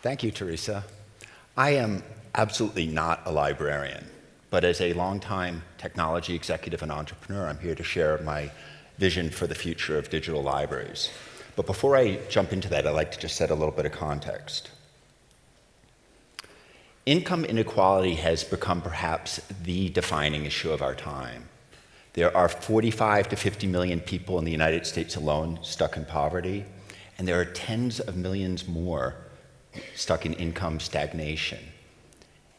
Thank you, Teresa. I am absolutely not a librarian, but as a longtime technology executive and entrepreneur, I'm here to share my vision for the future of digital libraries. But before I jump into that, I'd like to just set a little bit of context. Income inequality has become perhaps the defining issue of our time. There are 45 to 50 million people in the United States alone stuck in poverty, and there are tens of millions more stuck in income stagnation.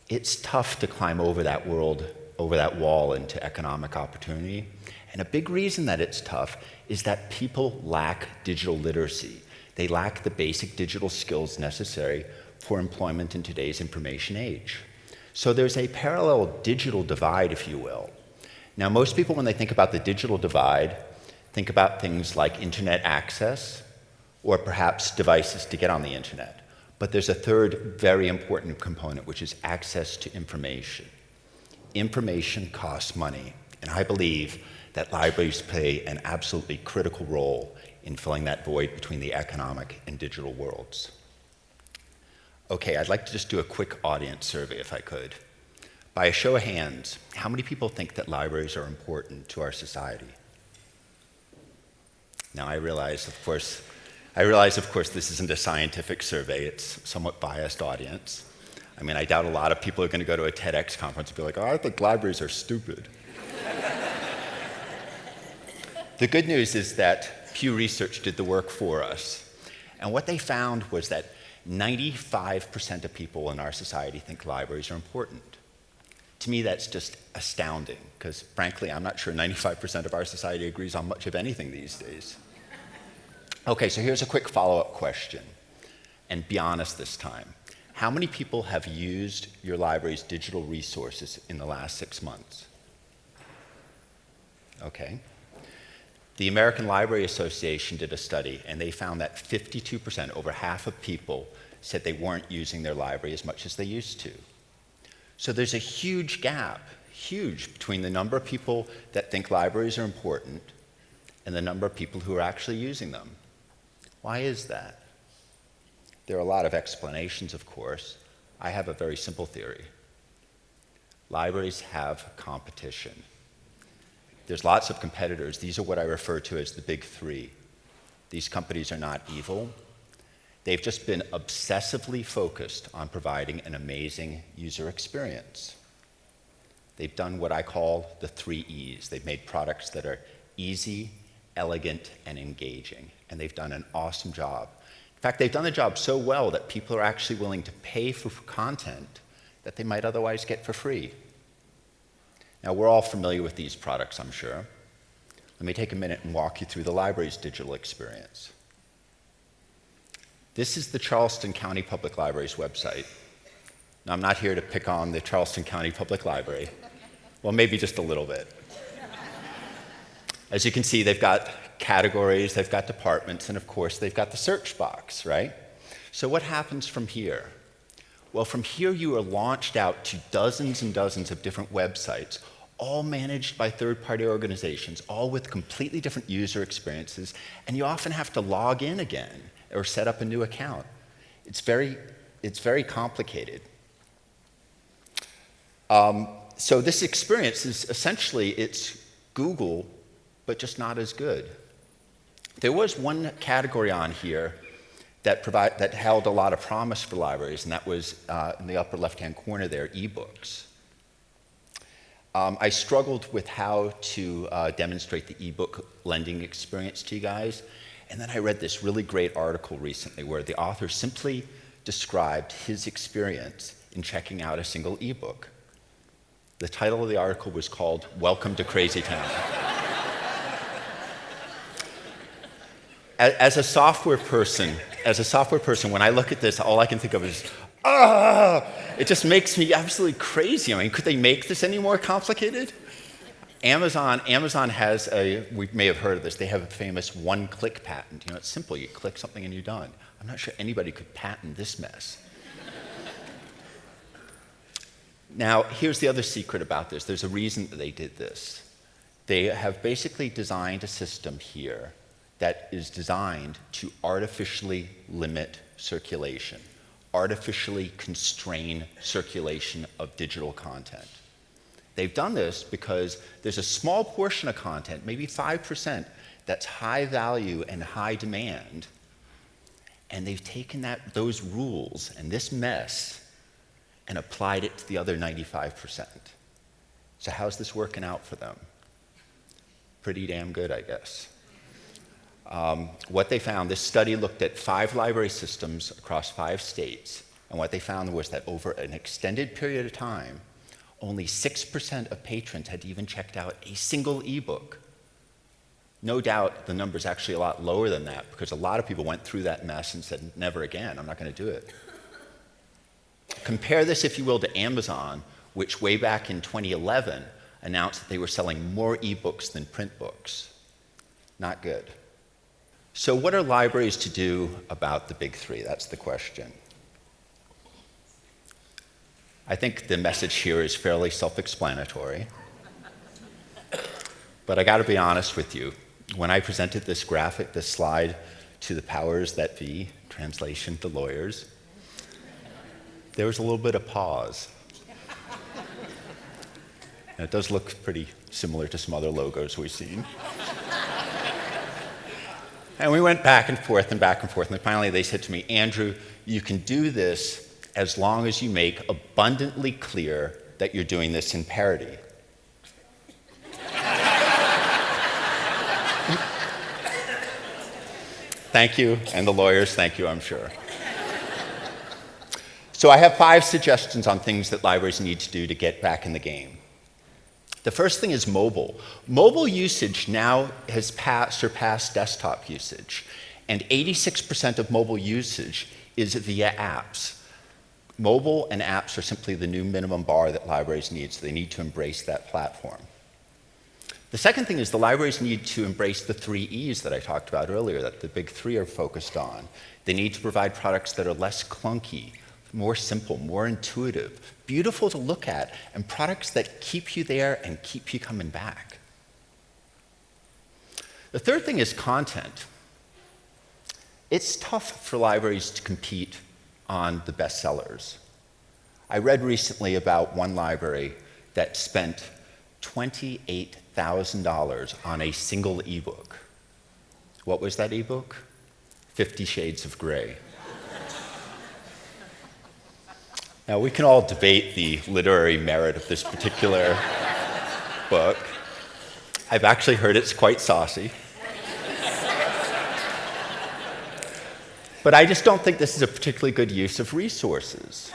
It's tough to climb over that wall into economic opportunity. And a big reason that it's tough is that people lack digital literacy. They lack the basic digital skills necessary for employment in today's information age. So there's a parallel digital divide, if you will. Now, most people, when they think about the digital divide, think about things like internet access or perhaps devices to get on the internet. But there's a third very important component, which is access to information. Information costs money, and I believe that libraries play an absolutely critical role in filling that void between the economic and digital worlds. Okay, I'd like to just do a quick audience survey if I could. By a show of hands, how many people think that libraries are important to our society? Now I realize, of course, this isn't a scientific survey, it's a somewhat biased audience. I mean, I doubt a lot of people are going to go to a TEDx conference and be like, oh, I think libraries are stupid. The good news is that Pew Research did the work for us. And what they found was that 95% of people in our society think libraries are important. To me, that's just astounding, because frankly, I'm not sure 95% of our society agrees on much of anything these days. Okay, so here's a quick follow-up question, and be honest this time. How many people have used your library's digital resources in the last 6 months? Okay. The American Library Association did a study, and they found that 52%, over half of people, said they weren't using their library as much as they used to. So there's a huge gap, between the number of people that think libraries are important and the number of people who are actually using them. Why is that? There are a lot of explanations, of course. I have a very simple theory. Libraries have competition. There's lots of competitors. These are what I refer to as the big three. These companies are not evil. They've just been obsessively focused on providing an amazing user experience. They've done what I call the 3 E's. They've made products that are easy, elegant, and engaging. And they've done an awesome job. In fact, they've done the job so well that people are actually willing to pay for content that they might otherwise get for free. Now, we're all familiar with these products, I'm sure. Let me take a minute and walk you through the library's digital experience. This is the Charleston County Public Library's website. Now, I'm not here to pick on the Charleston County Public Library. Well, maybe just a little bit. As you can see, they've got categories, they've got departments, and of course, they've got the search box, right? So what happens from here? Well, from here, you are launched out to dozens and dozens of different websites, all managed by third-party organizations, all with completely different user experiences, and you often have to log in again or set up a new account. It's very complicated. So this experience is essentially, it's Google, but just not as good. There was one category on here that held a lot of promise for libraries, and that was in the upper left-hand corner there, ebooks. I struggled with how to demonstrate the ebook lending experience to you guys, and then I read this really great article recently where the author simply described his experience in checking out a single ebook. The title of the article was called "Welcome to Crazy Town." As a software person, when I look at this, all I can think of is, it just makes me absolutely crazy. I mean, could they make this any more complicated? Amazon has we may have heard of this, they have a famous OneClick patent. You know, it's simple, you click something and you're done. I'm not sure anybody could patent this mess. Now, here's the other secret about this. There's a reason that they did this. They have basically designed a system here that is designed to artificially limit circulation. artificially constrain circulation of digital content. They've done this because there's a small portion of content, maybe 5%, that's high value and high demand, and they've taken those rules and this mess and applied it to the other 95%. So how's this working out for them? Pretty damn good, I guess. What they found, this study looked at 5 library systems across 5 states, and what they found was that over an extended period of time, only 6% of patrons had even checked out a single ebook. No doubt the number's actually a lot lower than that because a lot of people went through that mess and said, never again, I'm not going to do it. Compare this, if you will, to Amazon, which way back in 2011 announced that they were selling more ebooks than print books. Not good. So what are libraries to do about the big 3? That's the question. I think the message here is fairly self-explanatory. But I got to be honest with you. When I presented this slide to the powers that be, translation, the lawyers, there was a little bit of pause. And it does look pretty similar to some other logos we've seen. And we went back and forth, and finally they said to me, Andrew, you can do this as long as you make abundantly clear that you're doing this in parody. Thank you, and the lawyers, thank you, I'm sure. So I have 5 suggestions on things that libraries need to do to get back in the game. The first thing is mobile. Mobile usage now has surpassed desktop usage, and 86% of mobile usage is via apps. Mobile and apps are simply the new minimum bar that libraries need, so they need to embrace that platform. The second thing is the libraries need to embrace the 3 E's that I talked about earlier, that the big 3 are focused on. They need to provide products that are less clunky, more simple, more intuitive, beautiful to look at, and products that keep you there and keep you coming back. The third thing is content. It's tough for libraries to compete on the bestsellers. I read recently about one library that spent $28,000 on a single ebook. What was that ebook? 50 Shades of Grey. Now, we can all debate the literary merit of this particular book. I've actually heard it's quite saucy. But I just don't think this is a particularly good use of resources.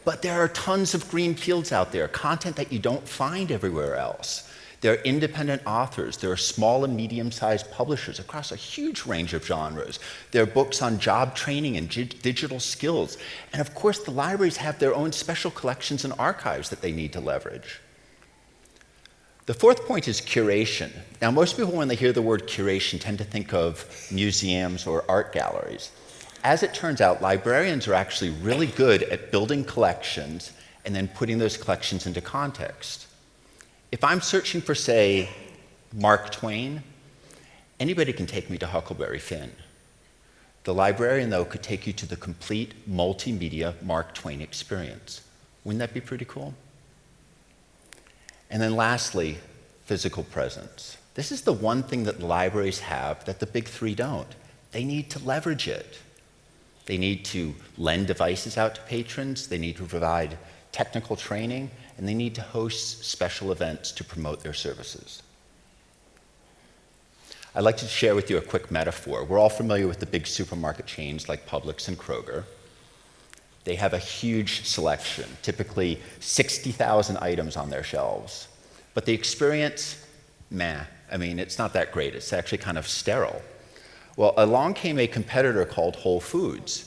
But there are tons of green fields out there, content that you don't find everywhere else. There are independent authors. There are small and medium-sized publishers across a huge range of genres. There are books on job training and digital skills. And of course, the libraries have their own special collections and archives that they need to leverage. The fourth point is curation. Now, most people, when they hear the word curation, tend to think of museums or art galleries. As it turns out, librarians are actually really good at building collections and then putting those collections into context. If I'm searching for, say, Mark Twain, anybody can take me to Huckleberry Finn. The librarian, though, could take you to the complete multimedia Mark Twain experience. Wouldn't that be pretty cool? And then lastly, physical presence. This is the one thing that libraries have that the big 3 don't. They need to leverage it. They need to lend devices out to patrons, they need to provide technical training, and they need to host special events to promote their services. I'd like to share with you a quick metaphor. We're all familiar with the big supermarket chains like Publix and Kroger. They have a huge selection, typically 60,000 items on their shelves. But the experience, meh. I mean, it's not that great. It's actually kind of sterile. Well, along came a competitor called Whole Foods.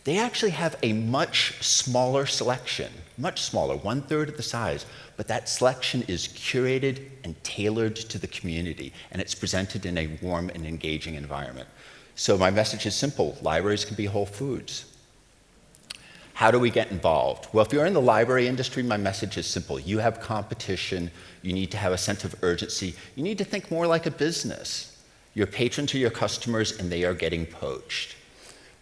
They actually have a much smaller selection, much smaller, 1/3 of the size, but that selection is curated and tailored to the community, and it's presented in a warm and engaging environment. So my message is simple: libraries can be Whole Foods. How do we get involved? Well, if you're in the library industry, my message is simple. You have competition, you need to have a sense of urgency, you need to think more like a business. Your patrons are your customers, and they are getting poached.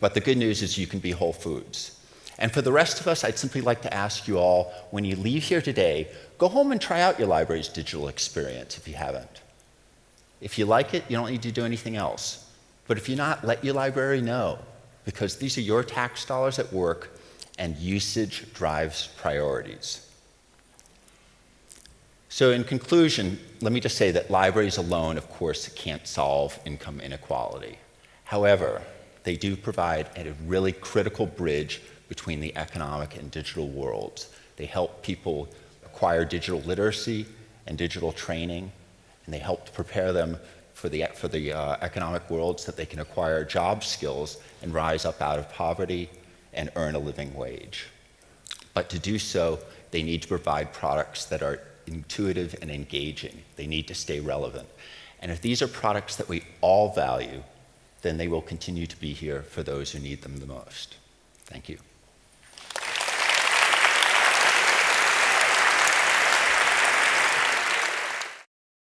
But the good news is you can be Whole Foods. And for the rest of us, I'd simply like to ask you all, when you leave here today, go home and try out your library's digital experience if you haven't. If you like it, you don't need to do anything else. But if you're not, let your library know, because these are your tax dollars at work, and usage drives priorities. So in conclusion, let me just say that libraries alone, of course, can't solve income inequality. However, they do provide a really critical bridge between the economic and digital worlds. They help people acquire digital literacy and digital training, and they help to prepare them for the economic world so that they can acquire job skills and rise up out of poverty and earn a living wage. But to do so, they need to provide products that are intuitive and engaging. They need to stay relevant. And if these are products that we all value, then they will continue to be here for those who need them the most. Thank you.